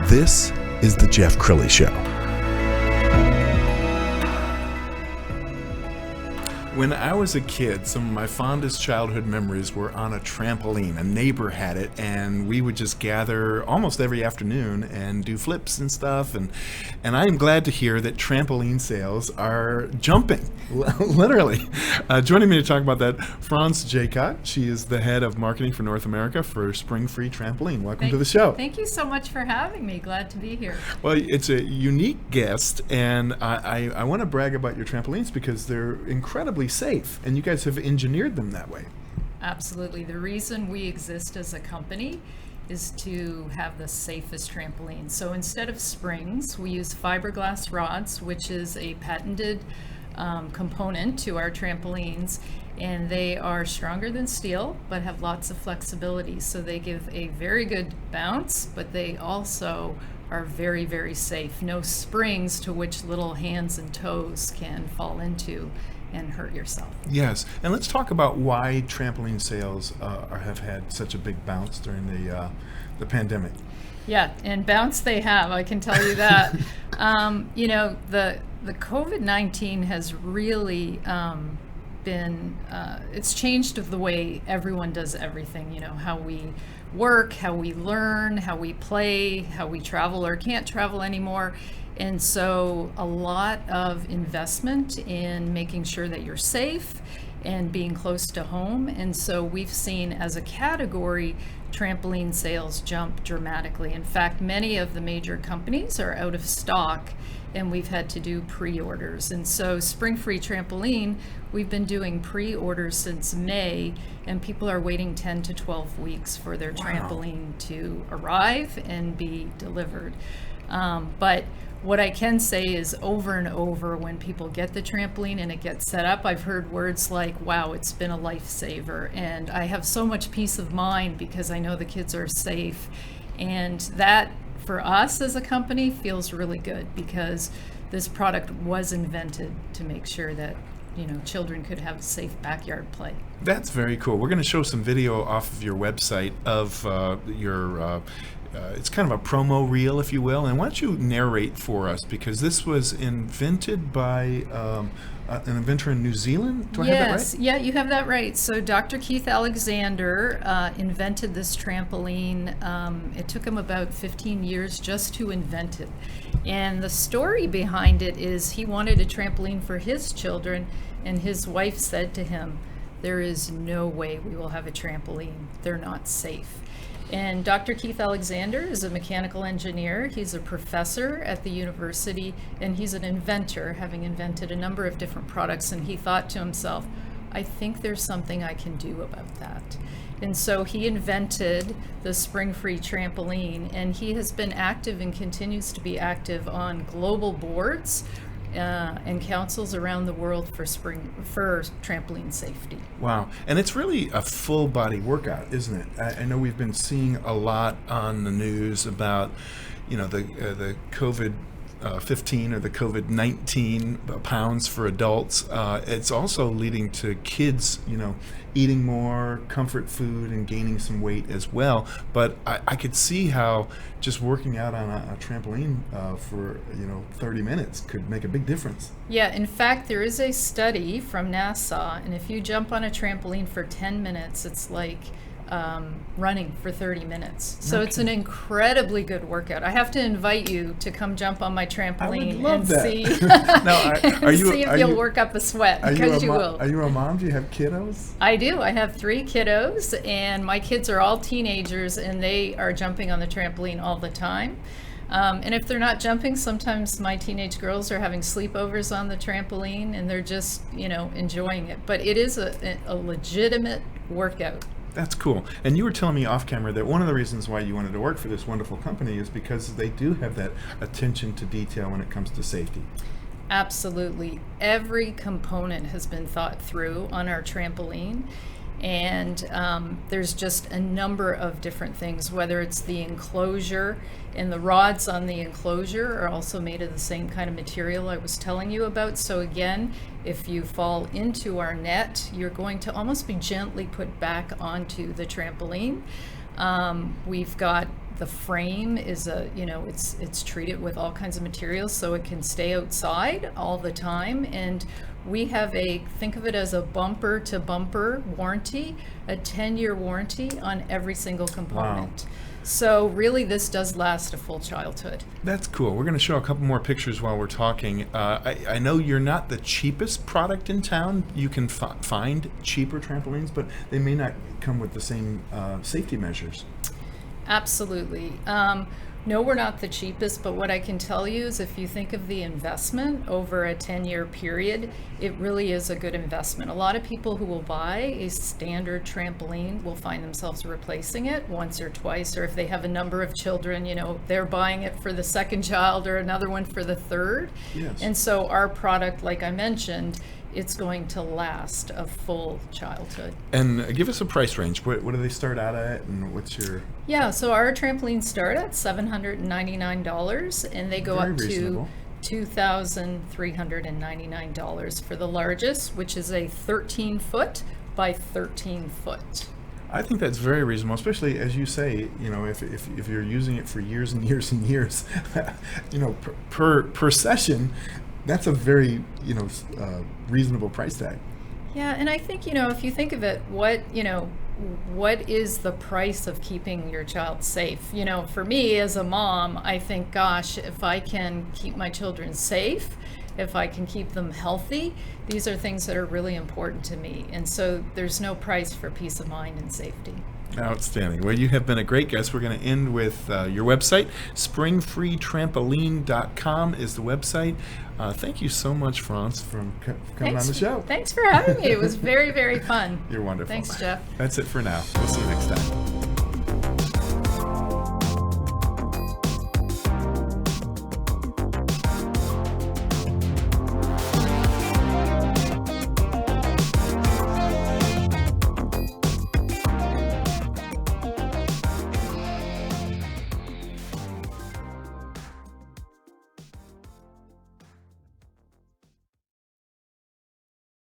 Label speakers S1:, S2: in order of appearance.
S1: This is The Jeff Crilley Show. When I was a kid, some of my fondest childhood memories were on a trampoline. A neighbor had it, and we would just gather almost every afternoon and do flips and stuff. And I am glad to hear that trampoline sales are jumping, literally. Joining me to talk about that, France Jacot. She is the head of marketing for North America for Springfree Trampoline. Welcome to the show.
S2: Thank you so much for having me. Glad to be here.
S1: Well, it's a unique guest, and I want to brag about your trampolines because they're incredibly safe, and you guys have engineered them that way.
S2: Absolutely. The reason we exist as a company is to have the safest trampoline. So instead of springs, we use fiberglass rods, which is a patented component to our trampolines, and they are stronger than steel but have lots of flexibility. So they give a very good bounce, but they also are very, very safe. No springs to which little hands and toes can fall into and hurt yourself.
S1: Yes, and let's talk about why trampoline sales have had such a big bounce during the pandemic.
S2: Yeah, and bounce they have, I can tell you that. The COVID-19 has really been, it's changed the way everyone does everything, how we work, how we learn, how we play, how we travel or can't travel anymore. And so a lot of investment in making sure that you're safe and being close to home. And so we've seen as a category, trampoline sales jump dramatically. In fact, many of the major companies are out of stock and we've had to do pre-orders. And so Springfree Trampoline, we've been doing pre-orders since May, and people are waiting 10 to 12 weeks for their trampoline to arrive and be delivered. But what I can say is over and over when people get the trampoline and it gets set up, I've heard words like, wow, it's been a lifesaver. And I have so much peace of mind because I know the kids are safe. And that, for us as a company, feels really good because this product was invented to make sure that children could have safe backyard play.
S1: That's very cool. We're going to show some video off of your website of your it's kind of a promo reel, if you will. And why don't you narrate for us, because this was invented by an inventor in New Zealand? Do I have that right?
S2: Yeah, you have that right. So Dr. Keith Alexander invented this trampoline. It took him about 15 years just to invent it. And the story behind it is he wanted a trampoline for his children, and his wife said to him, "There is no way we will have a trampoline. They're not safe." And Dr. Keith Alexander is a mechanical engineer. He's a professor at the university, and he's an inventor, having invented a number of different products. And he thought to himself, I think there's something I can do about that. And so he invented the Springfree Trampoline, and he has been active and continues to be active on global boards and councils around the world for trampoline safety.
S1: Wow, and it's really a full body workout, isn't it? I know we've been seeing a lot on the news about, the COVID-15 or the COVID-19 pounds for adults. It's also leading to kids, eating more comfort food and gaining some weight as well. But I could see how just working out on a trampoline for 30 minutes could make a big difference.
S2: Yeah, in fact, there is a study from NASA, and if you jump on a trampoline for 10 minutes, it's like running for 30 minutes. So It's an incredibly good workout. I have to invite you to come jump on my trampoline and see, see if you'll work up a sweat, because you will.
S1: Are you a mom? Do you have kiddos?
S2: I do. I have 3 kiddos, and my kids are all teenagers, and they are jumping on the trampoline all the time. And if they're not jumping, sometimes my teenage girls are having sleepovers on the trampoline, and they're just, enjoying it. But it is a legitimate workout.
S1: That's cool. And you were telling me off camera that one of the reasons why you wanted to work for this wonderful company is because they do have that attention to detail when it comes to safety.
S2: Absolutely. Every component has been thought through on our trampoline. And there's just a number of different things, whether it's the enclosure, and the rods on the enclosure are also made of the same kind of material I was telling you about. So again, if you fall into our net, you're going to almost be gently put back onto the trampoline. We've got the frame is it's treated with all kinds of materials so it can stay outside all the time. And we have think of it as a bumper to bumper warranty, a 10-year warranty on every single component.
S1: Wow.
S2: So really, this does last a full childhood.
S1: That's cool. We're going to show a couple more pictures while we're talking. I know you're not the cheapest product in town. You can find cheaper trampolines, but they may not come with the same safety measures.
S2: Absolutely. No, we're not the cheapest, but what I can tell you is if you think of the investment over a 10-year period, it really is a good investment. A lot of people who will buy a standard trampoline will find themselves replacing it once or twice, or if they have a number of children, they're buying it for the second child or another one for the third.
S1: Yes.
S2: And so our product, like I mentioned, it's going to last a full childhood.
S1: And give us a price range. What do they start out at, and what's your...
S2: Yeah, so our trampolines start at $799, and they go
S1: Very
S2: up
S1: reasonable.
S2: to $2,399 for the largest, which is a 13-foot by 13-foot.
S1: I think that's very reasonable, especially as you say, if you're using it for years and years and years, per session, that's a very, reasonable price tag.
S2: Yeah, and I think, if you think of it, what is the price of keeping your child safe? For me as a mom, I think, gosh, if I can keep my children safe, if I can keep them healthy, these are things that are really important to me. And so there's no price for peace of mind and safety.
S1: Outstanding. Well, you have been a great guest. We're going to end with your website. Springfreetrampoline.com is the website. Thank you so much, France, for coming on the show.
S2: Thanks for having me. It was very, very fun.
S1: You're wonderful.
S2: Thanks, Jeff.
S1: That's it for now. We'll see you next time.